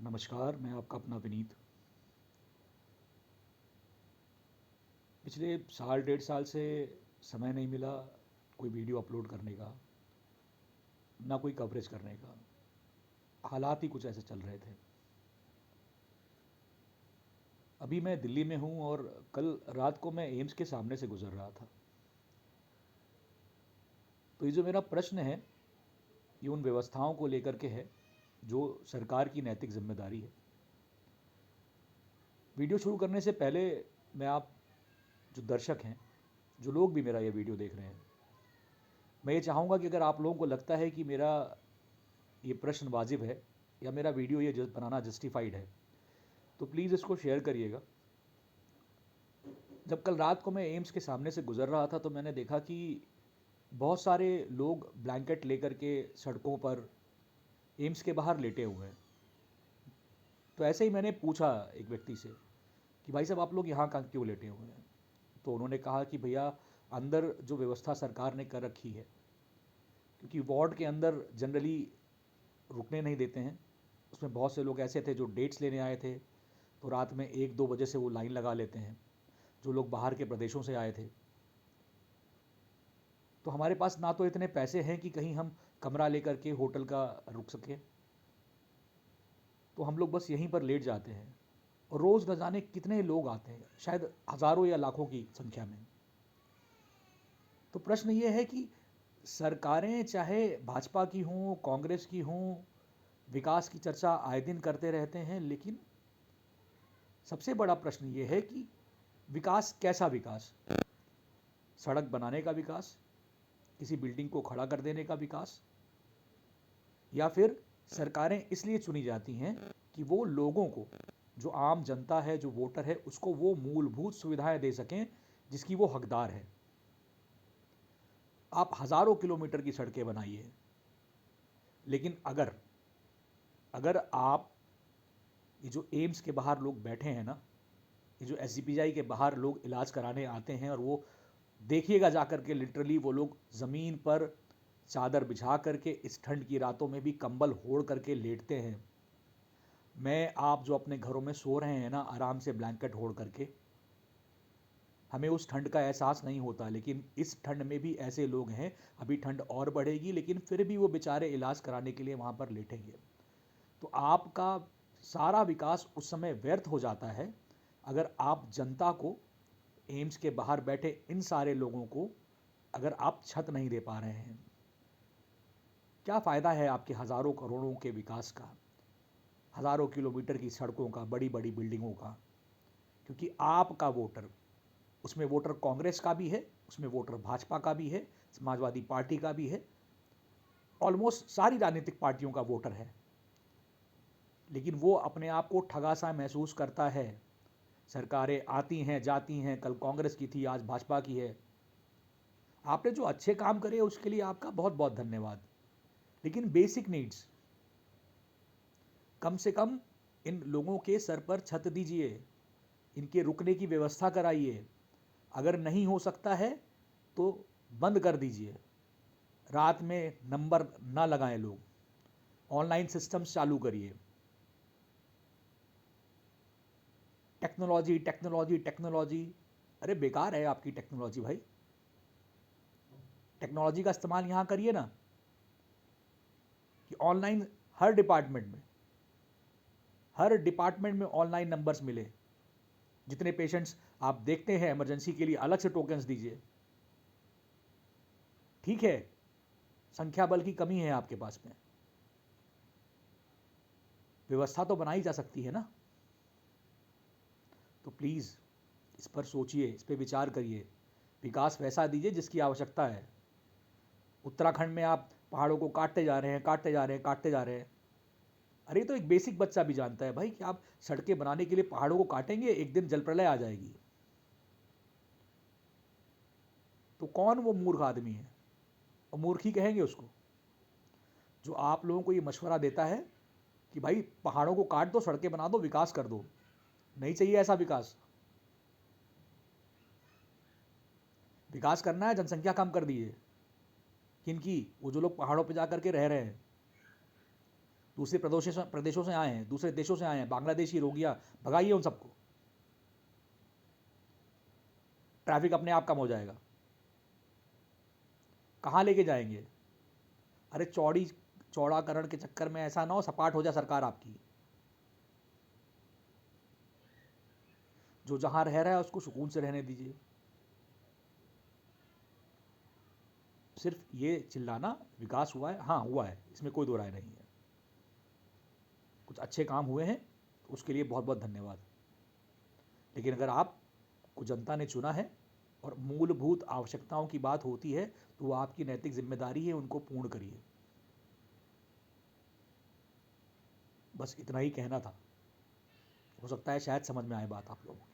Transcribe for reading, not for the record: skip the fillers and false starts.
नमस्कार, मैं आपका अपना विनीत। पिछले साल डेढ़ साल से समय नहीं मिला कोई वीडियो अपलोड करने का, ना कोई कवरेज करने का। हालात ही कुछ ऐसे चल रहे थे। अभी मैं दिल्ली में हूँ और कल रात को मैं एम्स के सामने से गुज़र रहा था। तो ये जो मेरा प्रश्न है, ये उन व्यवस्थाओं को लेकर के है जो सरकार की नैतिक जिम्मेदारी है। वीडियो शुरू करने से पहले मैं आप जो दर्शक हैं, जो लोग भी मेरा ये वीडियो देख रहे हैं, मैं ये चाहूँगा कि अगर आप लोगों को लगता है कि मेरा ये प्रश्न वाजिब है या मेरा वीडियो ये बनाना जस्टिफाइड है, तो प्लीज़ इसको शेयर करिएगा। जब कल रात को मैं एम्स के सामने से गुज़र रहा था तो मैंने देखा कि बहुत सारे लोग ब्लैंकेट लेकर के सड़कों पर एम्स के बाहर लेटे हुए हैं। तो ऐसे ही मैंने पूछा एक व्यक्ति से कि भाई साहब, आप लोग यहाँ कहाँ क्यों लेटे हुए हैं? तो उन्होंने कहा कि भैया, अंदर जो व्यवस्था सरकार ने कर रखी है, क्योंकि वार्ड के अंदर जनरली रुकने नहीं देते हैं। उसमें बहुत से लोग ऐसे थे जो डेट्स लेने आए थे, तो रात में 1-2 बजे से वो लाइन लगा लेते हैं। जो लोग बाहर के प्रदेशों से आए थे, तो हमारे पास ना तो इतने पैसे हैं कि कहीं हम कमरा लेकर के होटल का रुक सकें, तो हम लोग बस यहीं पर लेट जाते हैं। और रोज़ न जाने कितने लोग आते हैं, शायद हज़ारों या लाखों की संख्या में। तो प्रश्न ये है कि सरकारें चाहे भाजपा की हों, कांग्रेस की हों, विकास की चर्चा आए दिन करते रहते हैं, लेकिन सबसे बड़ा प्रश्न ये है कि विकास कैसा विकास? सड़क बनाने का विकास, किसी बिल्डिंग को खड़ा कर देने का विकास, या फिर सरकारें इसलिए चुनी जाती हैं कि वो लोगों को, जो आम जनता है, जो वोटर है, उसको वो मूलभूत सुविधाएं दे सकें जिसकी वो हकदार है। आप हज़ारों किलोमीटर की सड़कें बनाइए, लेकिन अगर अगर आप ये जो एम्स के बाहर लोग बैठे हैं ना, ये जो एसजीपीआई के बाहर लोग इलाज कराने आते हैं, और वो देखिएगा जाकर के, लिटरली वो लोग ज़मीन पर चादर बिछा करके इस ठंड की रातों में भी कंबल ओढ़ करके लेटते हैं। मैं आप जो अपने घरों में सो रहे हैं ना, आराम से ब्लैंकेट ओढ़ करके, हमें उस ठंड का एहसास नहीं होता, लेकिन इस ठंड में भी ऐसे लोग हैं। अभी ठंड और बढ़ेगी, लेकिन फिर भी वो बेचारे इलाज कराने के लिए वहाँ पर लेटेंगे। तो आपका सारा विकास उस समय व्यर्थ हो जाता है अगर आप जनता को, एम्स के बाहर बैठे इन सारे लोगों को, अगर आप छत नहीं दे पा रहे हैं। क्या फ़ायदा है आपके हज़ारों करोड़ों के विकास का, हज़ारों किलोमीटर की सड़कों का, बड़ी बड़ी बिल्डिंगों का? क्योंकि आपका वोटर, उसमें वोटर कांग्रेस का भी है, उसमें वोटर भाजपा का भी है, समाजवादी पार्टी का भी है, ऑलमोस्ट सारी राजनीतिक पार्टियों का वोटर है, लेकिन वो अपने आप को ठगा सा महसूस करता है। सरकारें आती हैं जाती हैं, कल कांग्रेस की थी, आज भाजपा की है। आपने जो अच्छे काम करे उसके लिए आपका बहुत बहुत धन्यवाद, लेकिन बेसिक नीड्स, कम से कम इन लोगों के सर पर छत दीजिए, इनके रुकने की व्यवस्था कराइए। अगर नहीं हो सकता है तो बंद कर दीजिए, रात में नंबर ना लगाएं लोग, ऑनलाइन सिस्टम्स चालू करिए। टेक्नोलॉजी टेक्नोलॉजी टेक्नोलॉजी, अरे बेकार है आपकी टेक्नोलॉजी भाई। टेक्नोलॉजी का इस्तेमाल यहाँ करिए ना, कि ऑनलाइन हर डिपार्टमेंट में ऑनलाइन नंबर्स मिले। जितने पेशेंट्स आप देखते हैं इमरजेंसी के लिए, अलग से टोकन्स दीजिए। ठीक है, संख्या बल की कमी है आपके पास में, व्यवस्था तो बनाई जा सकती है ना। तो प्लीज़ इस पर सोचिए, इस पर विचार करिए। विकास वैसा दीजिए जिसकी आवश्यकता है। उत्तराखंड में आप पहाड़ों को काटते जा रहे हैं, काटते जा रहे हैं, काटते जा रहे हैं। अरे तो एक बेसिक बच्चा भी जानता है भाई कि आप सड़कें बनाने के लिए पहाड़ों को काटेंगे, एक दिन जल प्रलय आ जाएगी। तो कौन वो मूर्ख आदमी है? और मूर्ख ही कहेंगे उसको, जो आप लोगों को ये मशवरा देता है कि भाई पहाड़ों को काट दो, सड़कें बना दो, विकास कर दो। नहीं चाहिए ऐसा विकास। विकास करना है, जनसंख्या कम कर दीजिए। किनकी? वो जो लोग पहाड़ों पर जा करके रह रहे हैं। दूसरे प्रदेशों से आए हैं, दूसरे देशों से आए हैं, बांग्लादेशी रोगियां, भगाइए उन सबको। ट्रैफिक अपने आप कम हो जाएगा। कहाँ लेके जाएंगे? अरे चौड़ाकरण के चक्कर में ऐसा ना हो सपाट हो जाए सरकार आपकी। जो जहां रह रहा है उसको सुकून से रहने दीजिए। सिर्फ ये चिल्लाना विकास हुआ है, हाँ हुआ है, इसमें कोई दो राय नहीं है। कुछ अच्छे काम हुए हैं तो उसके लिए बहुत बहुत धन्यवाद। लेकिन अगर आपको जनता ने चुना है और मूलभूत आवश्यकताओं की बात होती है तो वो आपकी नैतिक जिम्मेदारी है, उनको पूर्ण करिए। बस इतना ही कहना था। हो सकता है शायद समझ में आए बात आप लोगों को।